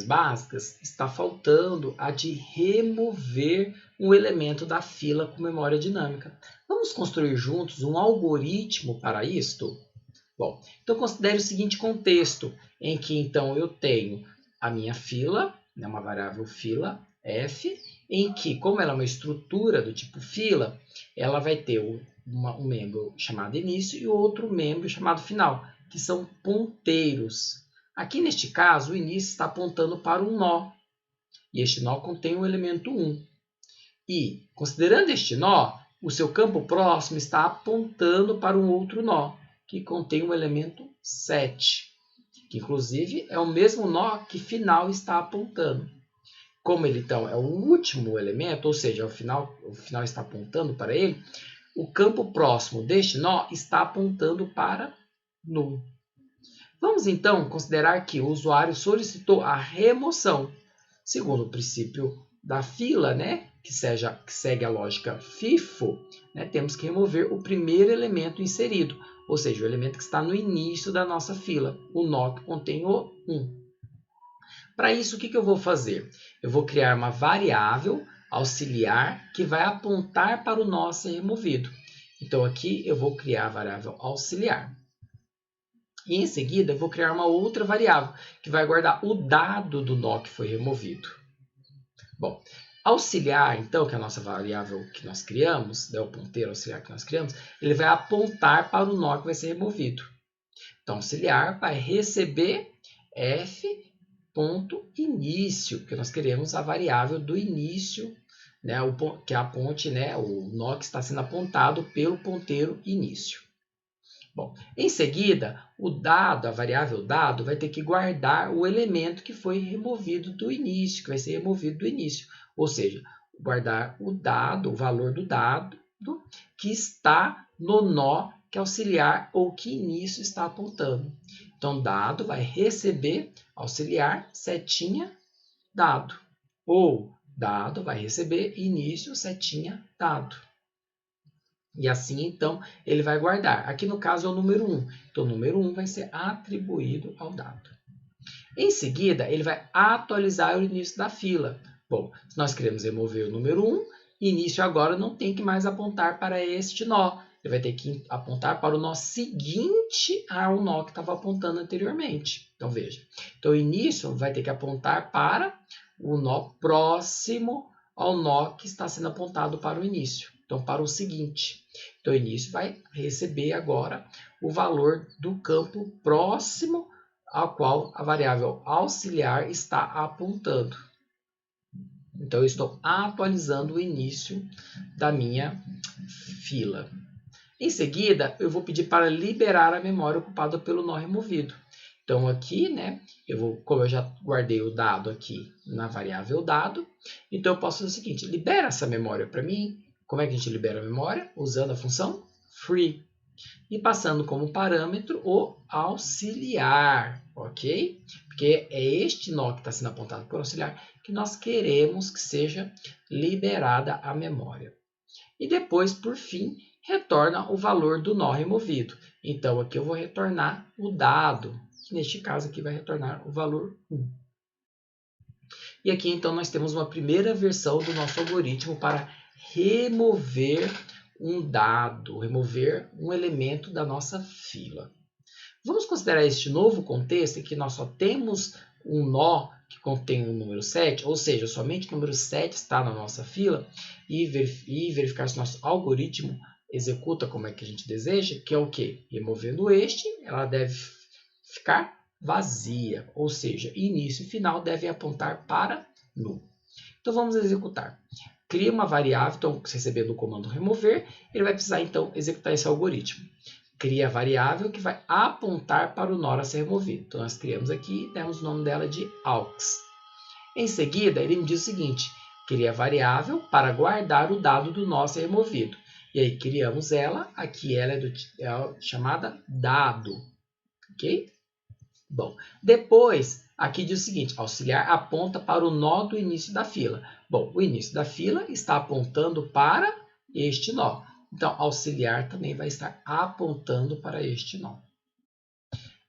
básicas, está faltando a de remover um elemento da fila com memória dinâmica. Vamos construir juntos um algoritmo para isto? Bom, então considere o seguinte contexto, em que então eu tenho a minha fila, né, uma variável fila, f, em que, como ela é uma estrutura do tipo fila, ela vai ter um membro chamado início e outro membro chamado final, que são ponteiros. Aqui neste caso, o início está apontando para um nó, e este nó contém o elemento 1. E, considerando este nó, o seu campo próximo está apontando para um outro nó, que contém o elemento 7, que inclusive é o mesmo nó que final está apontando. Como ele então é o último elemento, ou seja, o final está apontando para ele, o campo próximo deste nó está apontando para null. Vamos então considerar que o usuário solicitou a remoção. Segundo o princípio da fila, né, que segue a lógica FIFO, né, temos que remover o primeiro elemento inserido, ou seja, o elemento que está no início da nossa fila, o nó que contém o 1. Para isso, o que eu vou fazer? Eu vou criar uma variável auxiliar que vai apontar para o nó a ser removido. Então, aqui eu vou criar a variável auxiliar. E em seguida, eu vou criar uma outra variável que vai guardar o dado do nó que foi removido. Bom, auxiliar, então, que é a nossa variável que nós criamos, né, o ponteiro auxiliar que nós criamos, ele vai apontar para o nó que vai ser removido. Então, auxiliar vai receber f.início, porque nós queremos a variável do início, né, que é a ponte, né, o nó que está sendo apontado pelo ponteiro início. Bom, em seguida, o dado, a variável dado, vai ter que guardar o elemento que foi removido do início, que vai ser removido do início. Ou seja, guardar o dado, o valor do dado que está no nó que auxiliar ou que início está apontando. Então, dado vai receber auxiliar setinha dado. Ou dado vai receber início setinha dado. E assim, então, ele vai guardar. Aqui, no caso, é o número 1. Então, o número 1 vai ser atribuído ao dado. Em seguida, ele vai atualizar o início da fila. Bom, se nós queremos remover o número 1, início agora não tem que mais apontar para este nó. Ele vai ter que apontar para o nó seguinte ao nó que estava apontando anteriormente. Então, veja. Então, o início vai ter que apontar para o nó próximo ao nó que está sendo apontado para o início. Então, para o seguinte. Então, o início vai receber agora o valor do campo próximo ao qual a variável auxiliar está apontando. Então, eu estou atualizando o início da minha fila. Em seguida, eu vou pedir para liberar a memória ocupada pelo nó removido. Então, aqui, né, como eu já guardei o dado aqui na variável dado, então eu posso fazer o seguinte, libera essa memória para mim. Como é que a gente libera a memória? Usando a função free. E passando como parâmetro o auxiliar, ok? Porque é este nó que está sendo apontado por auxiliar que nós queremos que seja liberada a memória. E depois, por fim, retorna o valor do nó removido. Então, aqui eu vou retornar o dado, que neste caso aqui vai retornar o valor 1. E aqui, então, nós temos uma primeira versão do nosso algoritmo para remover um dado, remover um elemento da nossa fila. Vamos considerar este novo contexto em que nós só temos um nó que contém o número 7, ou seja, somente o número 7 está na nossa fila, e verificar se nosso algoritmo executa como é que a gente deseja, que é o quê? Removendo este, ela deve ficar vazia, ou seja, início e final devem apontar para null. Então vamos executar. Cria uma variável, então recebendo o comando remover, ele vai precisar então executar esse algoritmo. Cria a variável que vai apontar para o nó a ser removido. Então nós criamos aqui e demos o nome dela de aux. Em seguida, ele me diz o seguinte, cria a variável para guardar o dado do nó a ser removido. E aí criamos ela, aqui ela é chamada dado, ok? Bom, depois, aqui diz o seguinte, auxiliar aponta para o nó do início da fila. Bom, o início da fila está apontando para este nó. Então, auxiliar também vai estar apontando para este nó.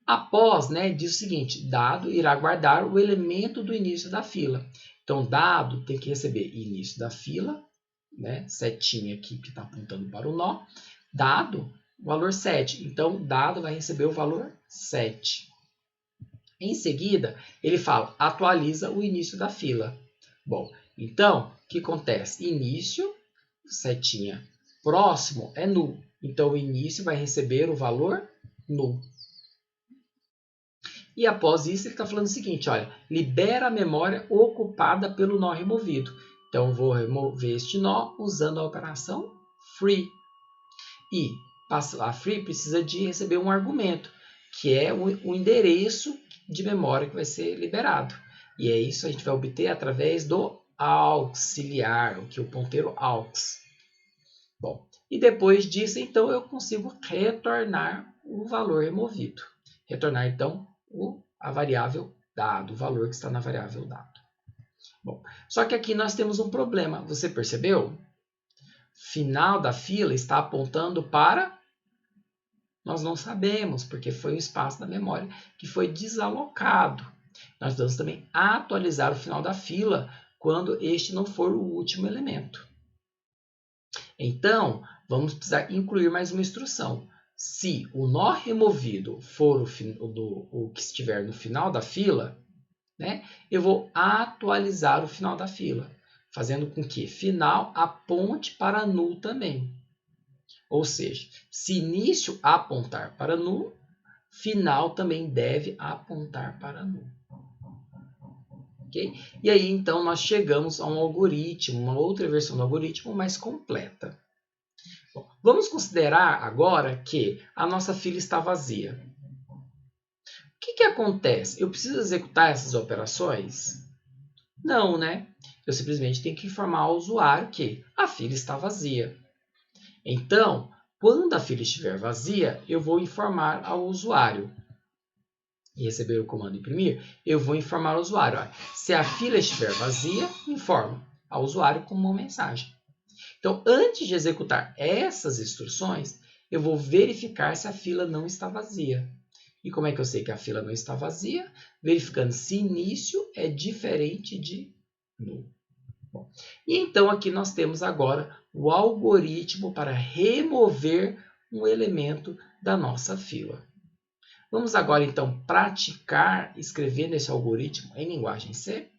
Após, né, diz o seguinte, dado irá guardar o elemento do início da fila. Então, dado tem que receber início da fila, né, setinha aqui que está apontando para o nó, dado o valor 7. Então, dado vai receber o valor 7. Em seguida, ele fala, atualiza o início da fila. Bom, então, o que acontece? Início, setinha, próximo é null. Então, o início vai receber o valor null. E após isso, ele está falando o seguinte, olha, libera a memória ocupada pelo nó removido. Então, vou remover este nó usando a operação free. E a free precisa de receber um argumento, que é o endereço de memória que vai ser liberado. E é isso que a gente vai obter através do auxiliar, o ponteiro aux. Bom, e depois disso, então, eu consigo retornar o valor removido. Retornar, então, a variável dado, o valor que está na variável dado. Bom, só que aqui nós temos um problema. Você percebeu? Final da fila está apontando para... Nós não sabemos, porque foi um espaço da memória que foi desalocado. Nós vamos também atualizar o final da fila quando este não for o último elemento. Então, vamos precisar incluir mais uma instrução. Se o nó removido for o que estiver no final da fila, né, eu vou atualizar o final da fila, fazendo com que final aponte para null também. Ou seja, se início apontar para null, final também deve apontar para null. Okay? E aí, então, nós chegamos a um algoritmo, uma outra versão do algoritmo mais completa. Bom, vamos considerar agora que a nossa fila está vazia. O que acontece? Eu preciso executar essas operações? Não, né? Eu simplesmente tenho que informar ao usuário que a fila está vazia. Então, quando a fila estiver vazia, eu vou informar ao usuário. E receber o comando imprimir, eu vou informar ao usuário. Olha, se a fila estiver vazia, informo ao usuário com uma mensagem. Então, antes de executar essas instruções, eu vou verificar se a fila não está vazia. E como é que eu sei que a fila não está vazia? Verificando se início é diferente de null. Bom, e então aqui nós temos agora o algoritmo para remover um elemento da nossa fila. Vamos agora então praticar escrevendo esse algoritmo em linguagem C.